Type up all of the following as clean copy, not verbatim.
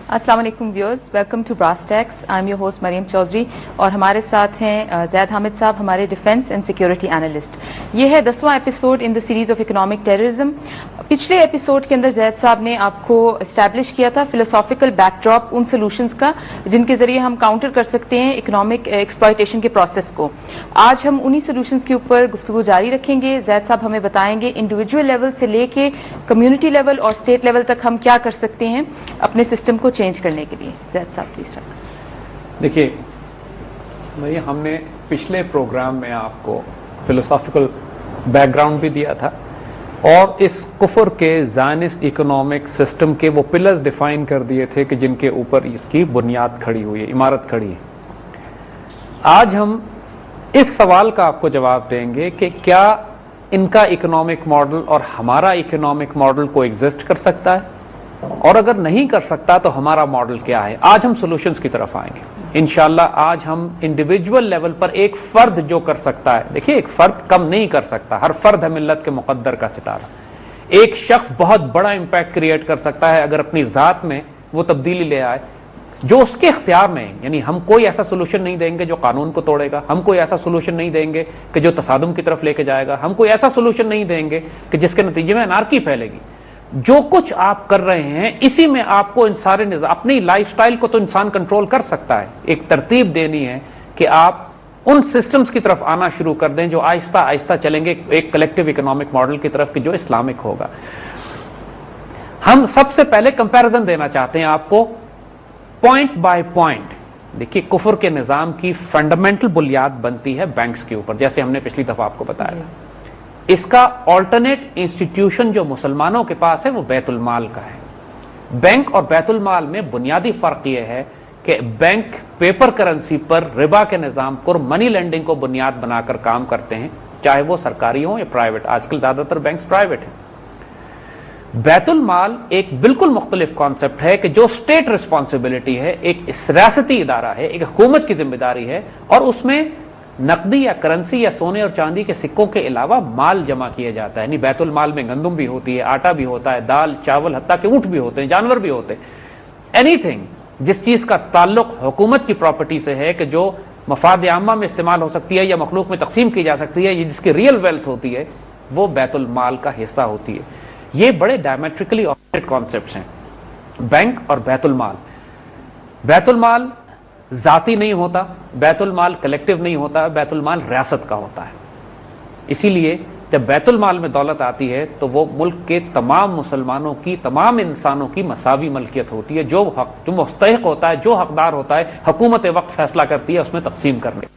अस्सलाम वालेकुम viewers, welcome to brass tacks. I am your host Mariam Chaudhry और हमारे साथ हैं जैद हामिद साहब, हमारे डिफेंस एंड सिक्योरिटी एनालिस्ट। ये है 10वां episode in the series of economic terrorism. पिछले एपिसोड के अंदर जैद साहब ने आपको एस्टैब्लिश किया था फिलोसॉफिकल बैकड्रॉप उन सोल्यूशंस का जिनके जरिए हम काउंटर कर सकते हैं इकोनॉमिक एक्सप्लॉयटेशन के प्रोसेस को। आज हम उन्हीं सोल्यूशंस के ऊपर गुफ्तगू जारी रखेंगे। जैद साहब हमें बताएंगे इंडिविजुअल लेवल से लेके कम्युनिटी लेवल और स्टेट लेवल तक हम क्या कर सकते हैं अपने सिस्टम को चेंज करने के लिए। जैद साहब प्लीज। देखिए भैया, हमने पिछले प्रोग्राम में आपको फिलोसॉफिकल बैकग्राउंड भी दिया था और इस कुफर के ज़ायनिस्ट इकोनॉमिक सिस्टम के वो पिलर्स डिफाइन कर दिए थे कि जिनके ऊपर इसकी बुनियाद खड़ी हुई है, इमारत खड़ी है। आज हम इस सवाल का आपको जवाब देंगे कि क्या इनका इकोनॉमिक मॉडल और हमारा इकोनॉमिक मॉडल को एग्जिस्ट कर सकता है, और अगर नहीं कर सकता तो हमारा मॉडल क्या है। आज हम सॉल्यूशंस की तरफ आएंगे इंशाल्लाह। आज हम इंडिविजुअल लेवल पर एक फर्द जो कर सकता है, देखिए एक फर्द कम नहीं कर सकता, हर फर्द है मिल्लत के मुकद्दर का सितारा। एक शख्स बहुत बड़ा इंपैक्ट क्रिएट कर सकता है अगर अपनी जात में वो तब्दीली ले आए जो उसके इख्तियार में है। यानी हम कोई ऐसा सोल्यूशन नहीं देंगे जो कानून को तोड़ेगा, हम कोई ऐसा सोल्यूशन नहीं देंगे कि जो तसादुम की तरफ लेके जाएगा, हम कोई ऐसा सोल्यूशन नहीं देंगे कि जिसके नतीजे में अनार्की फैलेगी। जो कुछ आप कर रहे हैं इसी में आपको इन सारे अपनी लाइफस्टाइल को तो इंसान कंट्रोल कर सकता है। एक तरतीब देनी है कि आप उन सिस्टम्स की तरफ आना शुरू कर दें जो आहिस्ता आहिस्ता चलेंगे एक कलेक्टिव इकोनॉमिक मॉडल की तरफ कि जो इस्लामिक होगा। हम सबसे पहले कंपैरिजन देना चाहते हैं आपको पॉइंट बाय पॉइंट। देखिए कुफर के निजाम की फंडामेंटल बुनियाद बनती है बैंक्स के ऊपर, जैसे हमने पिछली दफा आपको बताया। इसका ऑल्टरनेट इंस्टीट्यूशन जो मुसलमानों के पास है वो बैतुल माल का है। बैंक और बैतुल माल में बुनियादी फर्क यह है कि बैंक पेपर करेंसी पर रिबा के निजाम को, मनी लेंडिंग को बुनियाद बनाकर काम करते हैं, चाहे वो सरकारी हो या प्राइवेट। आजकल ज्यादातर बैंक प्राइवेट है। बैतुल माल एक बिल्कुल मुख्तलिफ कॉन्सेप्ट है कि जो स्टेट रिस्पॉन्सिबिलिटी है, एक रियासती इदारा है, एक हुकूमत की जिम्मेदारी है, और उसमें नकदी या करेंसी या सोने और चांदी के सिक्कों के अलावा माल जमा किया जाता है। यानी बैतुल माल में गंदम भी होती है, आटा भी होता है, दाल चावल, हत्ता के ऊंट भी होते हैं, जानवर भी होते हैं। एनीथिंग जिस चीज का ताल्लुक हुकूमत की प्रॉपर्टी से है कि जो मफाद आमा में इस्तेमाल हो सकती है या मखलूक में तकसीम की जा सकती है, ये जिसकी रियल वेल्थ होती है, वो बैतुल माल का हिस्सा होती है। ये बड़े डायमेट्रिकली ऑपोजिट कॉन्सेप्ट्स हैं, बैंक और बैतुल माल। बैतुल माल जाती नहीं होता, बैतुल माल कलेक्टिव नहीं होता, बैतुल माल रियासत का होता है। इसीलिए जब बैतुल माल में दौलत आती है तो वो मुल्क के तमाम मुसलमानों की, तमाम इंसानों की मसावी मलकियत होती है। जो मुस्तहिक होता है, जो हकदार होता है, हुकूमत वक्त फैसला करती है उसमें तकसीम करने।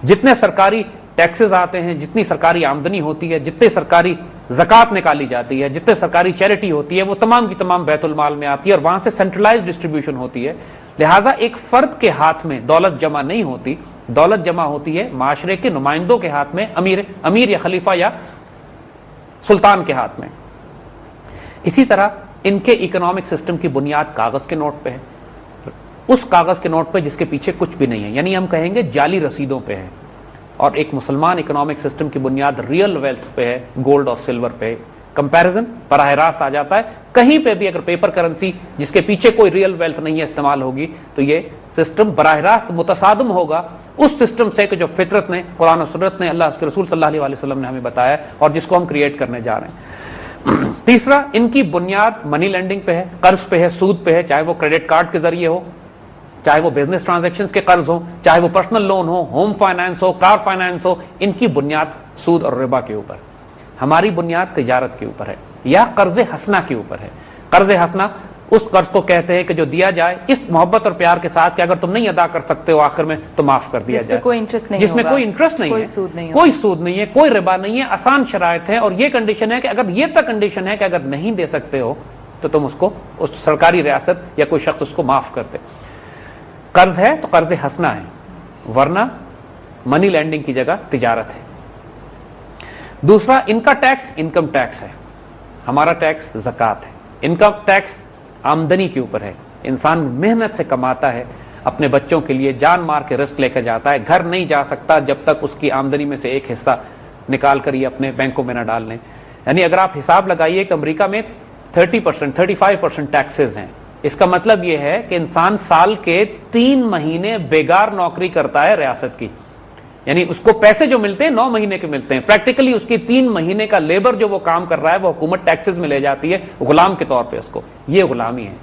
जितने सरकारी टैक्सेस आते हैं, जितनी सरकारी आमदनी होती है, जितने सरकारी ज़कात निकाली जाती है, जितने सरकारी चैरिटी होती है, वो तमाम की तमाम बैतुल माल में आती है और वहां से सेंट्रलाइज्ड डिस्ट्रीब्यूशन होती है। लिहाजा एक फर्द के हाथ में दौलत जमा नहीं होती, दौलत जमा होती है माशरे के नुमाइंदों के हाथ में, अमीर या खलीफा या सुल्तान के हाथ में। इसी तरह इनके इकोनॉमिक सिस्टम की बुनियाद कागज के नोट पे है, उस कागज के नोट पे जिसके पीछे कुछ भी नहीं है, यानी हम कहेंगे जाली रसीदों पे है। और एक मुसलमान इकोनॉमिक सिस्टम की बुनियाद रियल वेल्थ पे है, गोल्ड और सिल्वर पे। कंपैरिजन बराह रास्त आ जाता है। कहीं पे भी अगर पेपर करेंसी जिसके पीछे कोई रियल वेल्थ नहीं है इस्तेमाल होगी तो ये सिस्टम बराह रास्त मुतसादम होगा उस सिस्टम से कि जो फितरत ने, कुरान और सुन्नत ने, अल्लाह के रसूल सल्लल्लाहु अलैहि वसल्लम ने हमें बताया और जिसको हम क्रिएट करने जा रहे हैं। तीसरा, इनकी बुनियाद मनी लेंडिंग पे है, कर्ज पे है, सूद पे है, चाहे वो क्रेडिट कार्ड के जरिए हो, चाहे वो बिजनेस ट्रांजैक्शन के कर्ज हो, चाहे वो पर्सनल लोन हो, होम फाइनेंस हो, कार फाइनेंस हो, इनकी बुनियाद सूद और रिबा के ऊपर। हमारी बुनियाद तिजारत के ऊपर है या कर्ज हसना के ऊपर है। कर्ज हसना उस कर्ज को कहते हैं कि जो दिया जाए इस मोहब्बत और प्यार के साथ कि अगर तुम नहीं अदा कर सकते हो आखिर में तो माफ कर दिया जाए, कोई इंटरेस्ट नहीं, जिसमें कोई इंटरेस्ट नहीं है, कोई सूद नहीं है, कोई रिबा नहीं है, आसान शराइत है। और ये कंडीशन है कि अगर ये तक कंडीशन है कि अगर नहीं दे सकते हो तो तुम उसको, उस सरकारी रियासत या कोई शख्स उसको माफ कर दे। कर्ज है तो कर्ज हसना है, वरना मनी लैंडिंग की जगह तिजारत है। दूसरा, इनका टैक्स इनकम टैक्स है, हमारा टैक्स ज़कात है। इनकम टैक्स आमदनी के ऊपर है, इंसान मेहनत से कमाता है, अपने बच्चों के लिए जान मार के रिस्क लेकर जाता है, घर नहीं जा सकता जब तक उसकी आमदनी में से एक हिस्सा निकाल कर ये अपने बैंकों में ना डाल लें। यानी अगर आप हिसाब लगाइए कि अमेरिका में 30%, 35% टैक्सेस हैं, اس کا مطلب یہ ہے کہ انسان سال کے 3 مہینے بیگار نوکری کرتا ہے ریاست کی، یعنی اس کو پیسے جو ملتے ہیں 9 مہینے کے ملتے ہیں، پریکٹیکلی اس کی 3 مہینے کا لیبر جو وہ کام کر رہا ہے وہ حکومت ٹیکسز میں لے جاتی ہے غلام کے طور پہ اس کو. یہ غلامی ہے.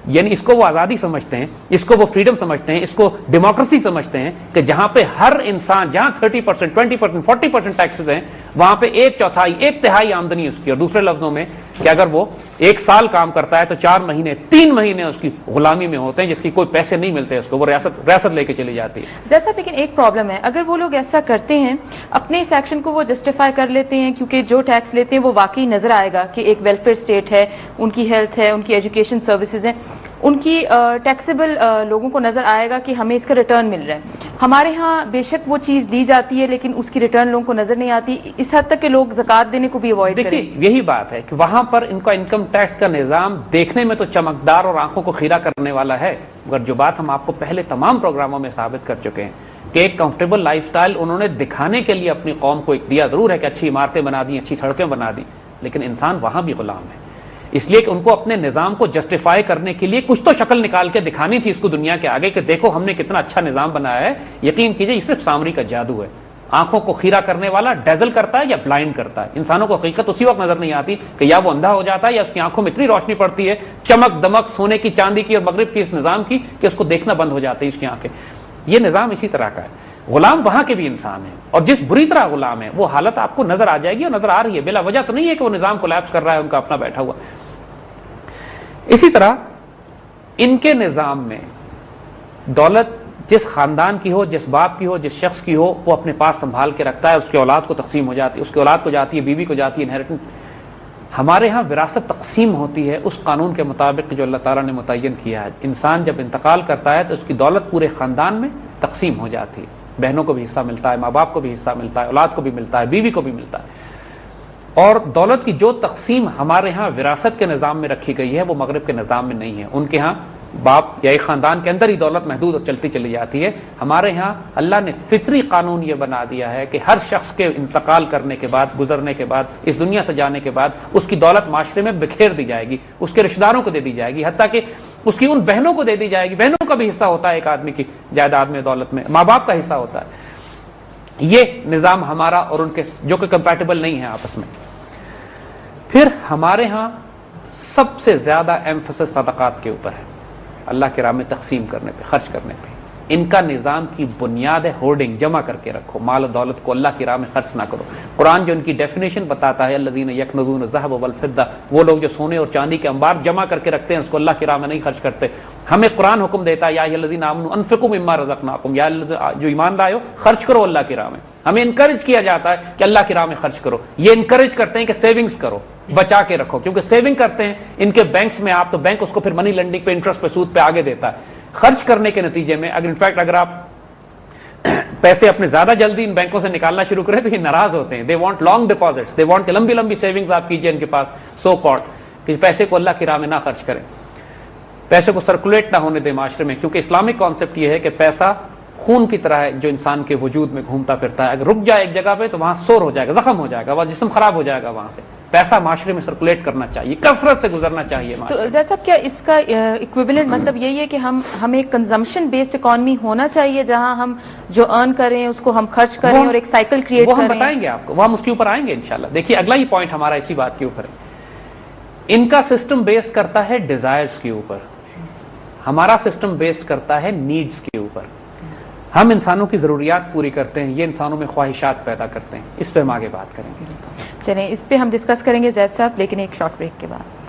یعنی اس کو وہ آزادی سمجھتے ہیں، اس کو وہ فریڈم سمجھتے ہیں، اس کو ڈیموکریسی سمجھتے ہیں کہ جہاں پہ ہر انسان، جہاں 30%، 20%، 40% ٹیکسز ہیں، وہاں پہ 1/4، 1/3 آمدنی اس کی. اور دوسرے لفظوں میں کہ اگر وہ 1 سال کام کرتا ہے تو 4 مہینے، 3 مہینے اس کی غلامی میں ہوتے ہیں، جس کی کوئی پیسے نہیں ملتے اس کو، وہ ریاست لے کے چلی جاتی ہے. جیسا لیکن ایک پرابلم ہے، اگر وہ لوگ ایسا کرتے ہیں اپنے اس ایکشن کو وہ جسٹیفائی کر لیتے ہیں کیونکہ جو ٹیکس لیتے ہیں وہ واقعی نظر آئے گا کہ ایک ویلفیئر اسٹیٹ ہے، ان کی ہیلتھ ہے، ان کی ایجوکیشن سروسز ہیں، ان کی ٹیکسیبل لوگوں کو نظر آئے گا کہ ہمیں اس کا ریٹرن مل رہا ہے. ہمارے ہاں بے شک وہ چیز دی جاتی ہے لیکن اس کی ریٹرن لوگوں کو نظر نہیں آتی، اس حد تک کہ لوگ زکوٰۃ دینے کو بھی اوائڈ کریں. دیکھیے یہی بات ہے کہ وہاں پر ان کا انکم ٹیکس کا نظام دیکھنے میں تو چمکدار اور آنکھوں کو خیرہ کرنے والا ہے، مگر جو بات ہم آپ کو پہلے تمام پروگراموں میں ثابت کر چکے ہیں کہ ایک کمفرٹیبل لائف سٹائل انہوں نے دکھانے کے لیے اپنی قوم کو ایک دیا ضرور ہے کہ اچھی عمارتیں بنا دی، اچھی سڑکیں بنا دی، لیکن انسان وہاں بھی غلام ہے. اس لیے کہ ان کو اپنے نظام کو جسٹیفائی کرنے کے لیے کچھ تو شکل نکال کے دکھانی تھی اس کو دنیا کے آگے کہ دیکھو ہم نے کتنا اچھا نظام بنایا ہے. یقین کیجئے یہ صرف سامری کا جادو ہے. آنکھوں کو خیرہ کرنے والا ڈیزل کرتا ہے یا بلائنڈ کرتا ہے. انسانوں کو حقیقت اسی وقت نظر نہیں آتی کہ یا وہ اندھا ہو جاتا ہے یا اس کی آنکھوں میں اتنی روشنی پڑتی ہے چمک دمک سونے کی، چاندی کی اور مغرب کی اس نظام کی کہ اس کو دیکھنا بند ہو جاتی ہے اس کی آنکھیں. یہ نظام اسی طرح کا ہے. غلام وہاں کے بھی انسان ہیں اور جس بری طرح غلام ہے وہ حالت آپ کو نظر آ جائے گی اور نظر آ رہی ہے. بلا وجہ تو نہیں ہے کہ وہ نظام کولیپس کر رہا ہے ان کا اپنا بیٹھا ہوا. اسی طرح ان کے نظام میں دولت جس خاندان کی ہو، جس باپ کی ہو، جس شخص کی ہو، وہ اپنے پاس سنبھال کے رکھتا ہے، اس کی اولاد کو تقسیم ہو جاتی ہے، اس کی اولاد کو جاتی ہے، بیوی کو جاتی ہے انہیریٹنس. ہمارے ہاں وراثت تقسیم ہوتی ہے اس قانون کے مطابق جو اللہ تعالیٰ نے متعین کیا ہے. انسان جب انتقال کرتا ہے تو اس کی دولت پورے خاندان میں تقسیم ہو جاتی ہے. بہنوں کو بھی حصہ ملتا ہے، ماں باپ کو بھی حصہ ملتا ہے، اولاد کو بھی ملتا ہے، بیوی کو بھی ملتا ہے. اور دولت کی جو تقسیم ہمارے ہاں وراثت کے نظام میں رکھی گئی ہے وہ مغرب کے نظام میں نہیں ہے. ان کے ہاں باپ یا ایک خاندان کے اندر ہی دولت محدود اور چلتی چلی جاتی ہے. ہمارے ہاں اللہ نے فطری قانون یہ بنا دیا ہے کہ ہر شخص کے انتقال کرنے کے بعد، گزرنے کے بعد، اس دنیا سے جانے کے بعد اس کی دولت معاشرے میں بکھیر دی جائے گی، اس کے رشتہ داروں کو دے دی جائے گی، حتیٰ کہ اس کی ان بہنوں کو دے دی جائے گی. بہنوں کا بھی حصہ ہوتا ہے ایک آدمی کی جائیداد میں، دولت میں، ماں باپ کا حصہ ہوتا ہے. یہ نظام ہمارا اور ان کے جو کہ کمپیٹیبل نہیں ہے آپس میں. پھر ہمارے ہاں سب سے زیادہ ایمفسس صدقات کے اوپر ہے، اللہ کی راہ میں تقسیم کرنے پہ، خرچ کرنے پہ. ان کا نظام کی بنیاد ہے ہورڈنگ، جمع کر کے رکھو، مال و دولت کو اللہ کی راہ میں خرچ نہ کرو. قرآن جو ان کی ڈیفینیشن بتاتا ہے الذین یکنزون الذھب والفضہ، وہ لوگ جو سونے اور چاندی کے انبار جمع کر کے رکھتے ہیں اس کو اللہ کی راہ میں نہیں خرچ کرتے. ہمیں قرآن حکم دیتا ہے یا ایھا الذین آمنوا انفقوا مما رزقناکم، یا جو ایمان لائے ہو خرچ کرو اللہ کی راہ میں. ہمیں انکریج کیا جاتا ہے کہ اللہ کی راہ میں خرچ کرو. یہ انکریج کرتے ہیں کہ سیونگز کرو، بچا کے رکھو، کیونکہ سیونگ کرتے ہیں ان کے بینکس میں آپ، تو بینک اس کو پھر منی لینڈنگ پہ، انٹرسٹ پہ، سود پہ آگے دیتا ہے. خرچ کرنے کے نتیجے میں اگر آپ پیسے اپنے زیادہ جلدی ان بینکوں سے نکالنا شروع کریں تو یہ ناراض ہوتے ہیں. They want long deposits, they want کہ لمبی لمبی سیونگز آپ کیجئے ان کے پاس، سو کالڈ، کہ پیسے کو اللہ کی راہ میں نہ خرچ کریں، پیسے کو سرکولیٹ نہ ہونے دیں معاشرے میں. کیونکہ اسلامک کانسیپٹ یہ ہے کہ پیسہ خون کی طرح ہے جو انسان کے وجود میں گھومتا پھرتا ہے. اگر رک جائے ایک جگہ پہ تو وہاں سور ہو جائے گا، زخم ہو جائے گا، وہ جسم خراب ہو جائے گا. وہاں سے پیسہ معاشرے میں سرکولیٹ کرنا چاہیے، کثرت سے گزرنا چاہیے. تو جیسا کیا اس کا ایکویولنٹ مطلب یہی ہے کہ ہمیں ایک کنزمپشن بیسڈ اکانومی ہونا چاہیے جہاں ہم جو ارن کریں اس کو ہم خرچ کریں اور ایک سائیکل کریٹ کریں؟ وہ ہم بتائیں گے آپ کو، وہ ہم اس کے اوپر آئیں گے انشاءاللہ. دیکھیے اگلا ہی پوائنٹ ہمارا اسی بات کے اوپر ہے. ان کا سسٹم بیس کرتا ہے ڈیزائرز کے اوپر، ہمارا سسٹم بیس کرتا ہے نیڈز کے اوپر. ہم انسانوں کی ضروریات پوری کرتے ہیں، یہ انسانوں میں خواہشات پیدا کرتے ہیں. اس پہ ہم آگے بات کریں گے. چلیں اس پہ ہم ڈسکس کریں گے زید صاحب، لیکن ایک شارٹ بریک کے بعد.